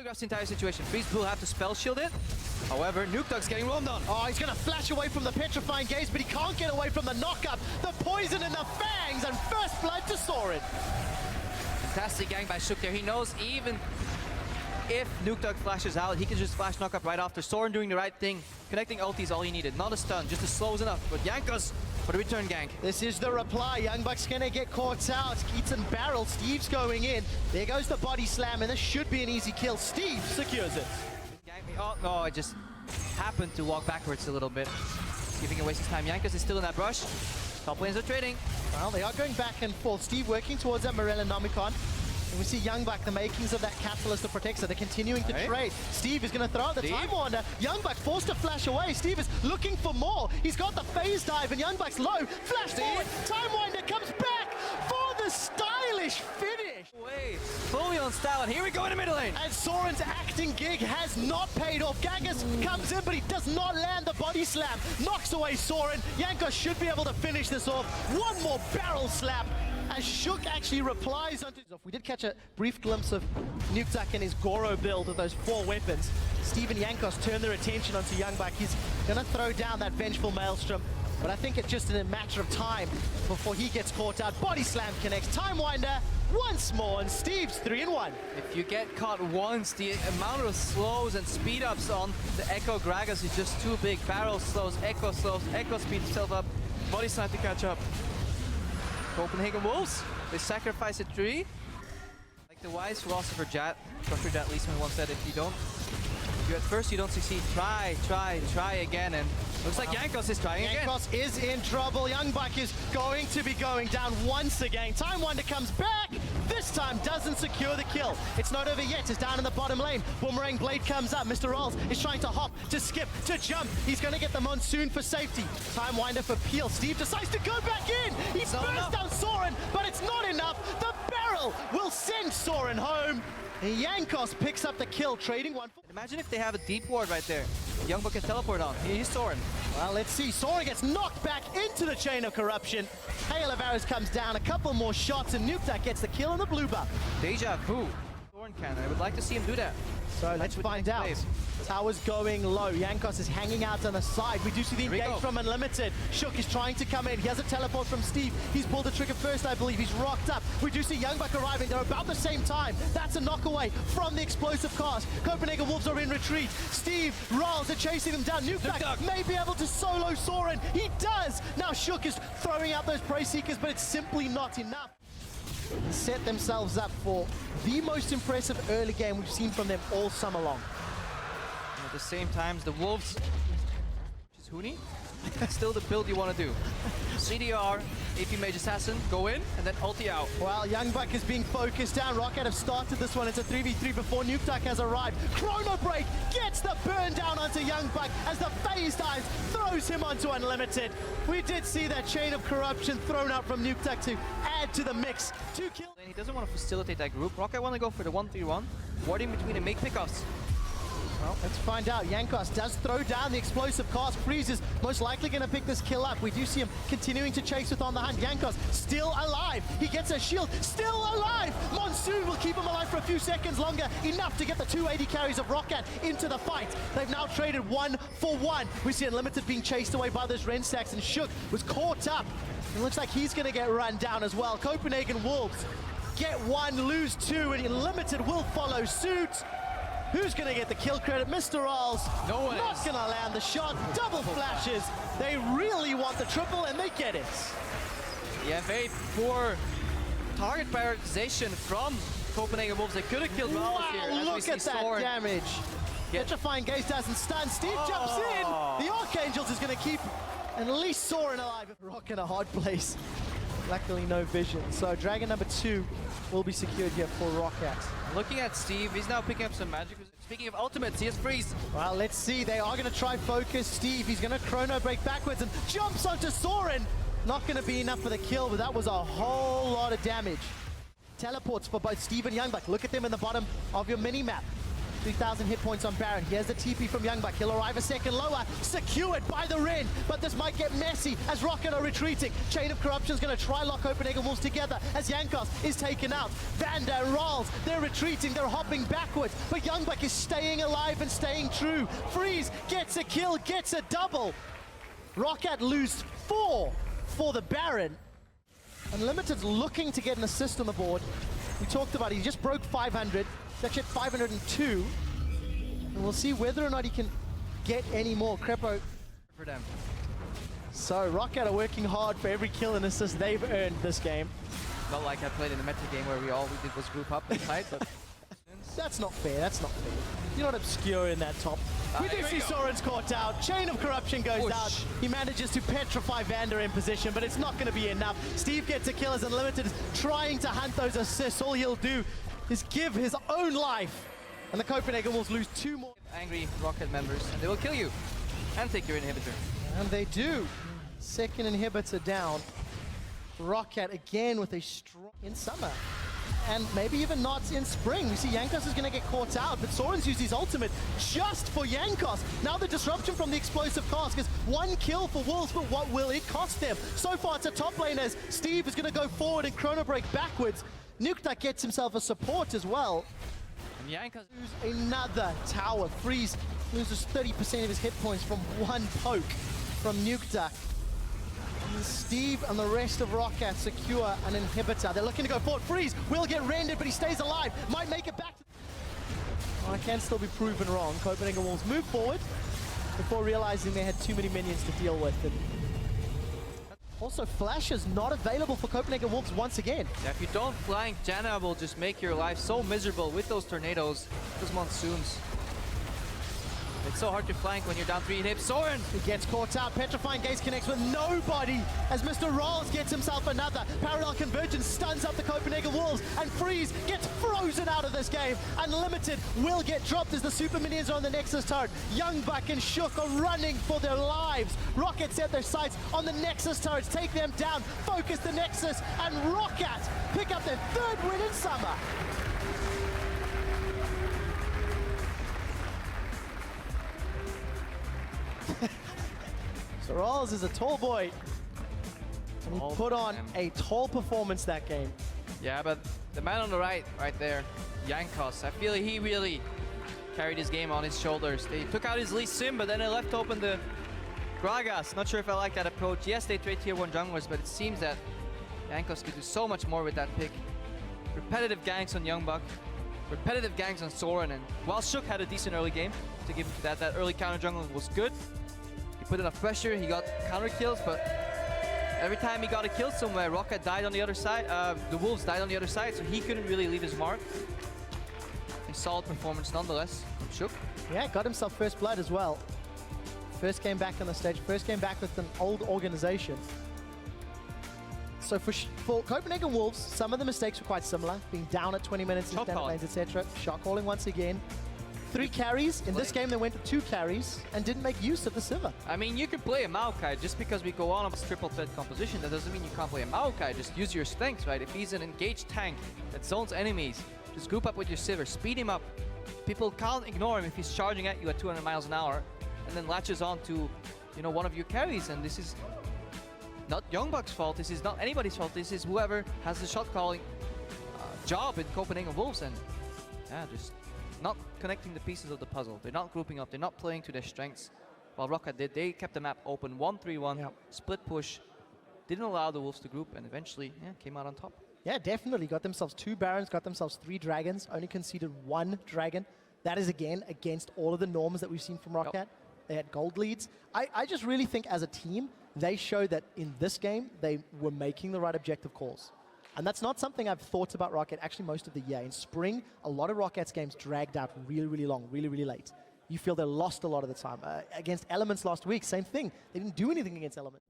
telegraphs the entire situation. Freeze will have to spell shield it. However, Nukedog's getting roamed on. Oh, he's going to flash away from the petrifying gaze, but he can't get away from the knockup. The poison in the fangs, and first blood to Soren. Fantastic gang by Shook there. He knows even if Nukedog flashes out, he can just flash knockup right after. Soren doing the right thing. Connecting ulti is all he needed. Not a stun, just a slow is enough. But Jankos for the return gank. This is the reply. Young Buck's going to get caught out. Keaton barrel. Steve's going in. There goes the body slam, and this should be an easy kill. Steve secures it. Oh, no, it just happened to walk backwards a little bit. Giving a waste of time. Jankos is still in that brush. Top lanes are trading. Well, they are going back and forth. Steve working towards that Morella Nomicon. And we see Youngbuck, the makings of that Catalyst that protects her. They're continuing to trade. Steve is going to throw out the Time Wander. Youngbuck forced to flash away. Steve is looking for more. He's got the phase dive, and Youngbuck's low. Flash forward. Time Wander comes back for the stylish finish. Wait, fully on style, and here we go in the middle lane. And Soren's acting gig has not paid off. Gagas comes in, but he does not land the body slam. Knocks away Soren. Jankos should be able to finish this off. One more barrel slap. As Shook actually replies onto... We did catch a brief glimpse of Nukeduck and his Goro build of those 4 weapons. Steve and Jankos turn their attention onto Youngbuck. He's going to throw down that Vengeful Maelstrom, but I think it's just in a matter of time before he gets caught out. Body slam connects. Time Winder once more, and Steve's 3-1. If you get caught once, the amount of slows and speed ups on the Echo Gragas is just too big. Barrel slows, Echo speeds himself up. Body slam to catch up. Copenhagen Wolves, they sacrifice a tree. Like the wise philosopher Jat, Dr. Jat Leesman once said, if you at first you don't succeed, try again, and looks like Jankos is trying again. Jankos is in trouble. Youngbuck is going to be going down once again. Time Wonder comes back. This time doesn't secure the kill. It's not over yet. It's down in the bottom lane. Boomerang Blade comes up. Mr. Rolls is trying to hop, to skip, to jump. He's going to get the Monsoon for safety. Time Winder for Peel. Steve decides to go back in. He bursts down Soren, but it's not enough. The barrel will send Soren home. Jankos picks up the kill, trading one. Imagine if they have a deep ward right there. Youngbuck can teleport on. He's Soren. Well, let's see. Soren gets knocked back into the chain of corruption. Hail of Arrows comes down, a couple more shots, and Nukeduck gets the kill on the blue buff. Deja vu. Soren can. I would like to see him do that. So let's find out. Tower's going low. Jankos is hanging out on the side. We do see the engage from Unlimited. Shook is trying to come in. He has a teleport from Steve. He's pulled the trigger first, I believe. He's rocked up. We do see Youngbuck arriving. They're about the same time. That's a knock away from the explosive cast. Copenhagen Wolves are in retreat. Steve, Rolls are chasing them down. Nukeduck may be able to solo Soren. He does. Now Shook is throwing out those Prey Seekers, but it's simply not enough. Set themselves up for the most impressive early game we've seen from them all summer long. And at the same time, the Wolves, which is Huni, still the build you want to do. CDR, AP Mage Assassin, go in, and then ulti out. Well, Youngbuck is being focused down. Roccat have started this one. It's a 3v3 before Nukeduck has arrived. Chrono Break gets the burn down onto Youngbuck as the phase dive throws him onto Unlimited. We did see that chain of corruption thrown out from Nukeduck to add to the mix. 2 kills. And he doesn't want to facilitate that group. Roccat want to go for the 1-3-1, warding between and make pickoffs. Well, let's find out. Jankos does throw down the explosive cast. Freeze is most likely going to pick this kill up. We do see him continuing to chase with on the hunt. Jankos still alive. He gets a shield. Still alive. Monsoon will keep him alive for a few seconds longer. Enough to get the 280 carries of Roccat into the fight. They've now traded 1 for 1. We see Unlimited being chased away by those Renstacks, and Shook was caught up. It looks like he's going to get run down as well. Copenhagen Wolves get 1, lose 2, and Unlimited will follow suit. Who's going to get the kill credit? Mr. Rolls no one not going to land the shot. Double flashes. They really want the triple, and they get it. Yeah, very poor target prioritization from Copenhagen Wolves. They could have killed Rolls here. Look at that damage. Petrifying Gaze doesn't stun. Steve jumps in. The Archangels is going to keep at least Soren alive. Rock in a hard place. Luckily, no vision. So Dragon number 2 will be secured here for Roccat. Looking at Steve, he's now picking up some magic. Speaking of ultimates, he has Freeze. Well, let's see. They are going to try focus Steve. He's going to Chrono Break backwards and jumps onto Soren. Not going to be enough for the kill, but that was a whole lot of damage. Teleports for both Steve and Youngbuck. Look at them in the bottom of your mini-map. 3,000 hit points on Baron. Here's the TP from Youngbuck. He'll arrive a second lower. Secured by the Ren. But this might get messy as Roccat are retreating. Chain of Corruption's going to try lock Copenhagen Wolves together as Jankos is taken out. Vander, Ralls, they're retreating. They're hopping backwards. But Youngbuck is staying alive and staying true. Freeze gets a kill, gets a double. Roccat lose 4 for the Baron. Unlimited's looking to get an assist on the board. We talked about it. He just broke 500. He's actually at 502. And we'll see whether or not he can get any more. Crepo For them. So Roccat are working hard for every kill and assist they've earned this game. Not like I played in the meta game where all we did was group up and fight, but That's not fair, that's not fair. You're not obscure in that top. We do see Soren's caught out. Chain of Corruption goes Whoosh. out. He manages to petrify Vander in position, but it's not going to be enough. Steve gets a kill as Unlimited is trying to hunt those assists. All he'll do is give his own life. And the Copenhagen Wolves lose 2 more. angry Roccat members, and they will kill you and take your inhibitor. And they do. Second inhibitor down. Roccat again with a strong in summer. And maybe even not in spring. We see Jankos is going to get caught out, but Soren's used his ultimate just for Jankos. Now the disruption from the explosive cask is 1 kill for Wolves, but what will it cost them? So far it's a top lane as Steve is going to go forward and chrono break backwards. Nukta gets himself a support as well. And Jankos Lose another tower. Freeze loses 30% of his hit points from 1 poke from Nukta. Steve and the rest of Roccat secure an inhibitor. They're looking to go forward. Freeze will get rendered, but he stays alive. Might make it back. I can still be proven wrong. Copenhagen Wolves move forward before realizing they had too many minions to deal with. And also, Flash is not available for Copenhagen Wolves once again. Yeah, if you don't flank, Janna will just make your life so miserable with those tornadoes, those monsoons. It's so hard to flank when you're down 3 hits. Soren! He gets caught out. Petrifying Gaze connects with nobody as Mr. Rolls gets himself another. Parallel Convergence stuns up the Copenhagen Wolves, and Freeze gets frozen out of this game. Unlimited will get dropped as the super minions are on the Nexus turret. Youngbuck and Shook are running for their lives. Roccat set their sights on the Nexus turrets, take them down, focus the Nexus, and Roccat pick up their 3rd win in summer. So Rawls is a tall boy, and he put on a tall performance that game. Yeah, but the man on the right there, Jankos, I feel he really carried his game on his shoulders. They took out his Lee Sin, but then they left open the Gragas. Not sure if I like that approach. Yes, they trade tier 1 junglers, but it seems that Jankos could do so much more with that pick. Repetitive ganks on Youngbuck, repetitive ganks on Soren, and while Shook had a decent early game, to give that early counter jungle was good. He put enough pressure, he got counter kills, but every time he got a kill somewhere, Roccat died on the other side, the Wolves died on the other side, so he couldn't really leave his mark. A solid performance nonetheless from Shook. Yeah, got himself first blood as well. First game back on the stage, first game back with an old organization. So for Copenhagen Wolves, some of the mistakes were quite similar, being down at 20 minutes in standard lanes, etc. Shot calling once again. 3 carries. In this game, they went with 2 carries and didn't make use of the Sivir. I mean, you could play a Maokai. Just because we go on a triple threat composition, that doesn't mean you can't play a Maokai. Just use your strengths, right? If he's an engaged tank that zones enemies, just group up with your Sivir, speed him up. People can't ignore him if he's charging at you at 200 miles an hour and then latches on to, you know, one of your carries. And this is not Youngbuck's fault. This is not anybody's fault. This is whoever has the shot calling job in Copenhagen Wolves. And yeah, just not connecting the pieces of the puzzle. They're not grouping up. They're not playing to their strengths. While Roccat did, they kept the map open. 1-3-1, split push. Didn't allow the Wolves to group, and eventually, yeah, came out on top. Yeah, definitely. Got themselves 2 Barons, got themselves 3 Dragons. Only conceded 1 Dragon. That is, again, against all of the norms that we've seen from Roccat. Yep. They had gold leads. I just really think as a team, they showed that in this game, they were making the right objective calls. And that's not something I've thought about Roccat actually most of the year. In spring, a lot of Rockat's games dragged out really, really long, really, really late. You feel they lost a lot of the time. Against Elements last week, same thing. They didn't do anything against Elements.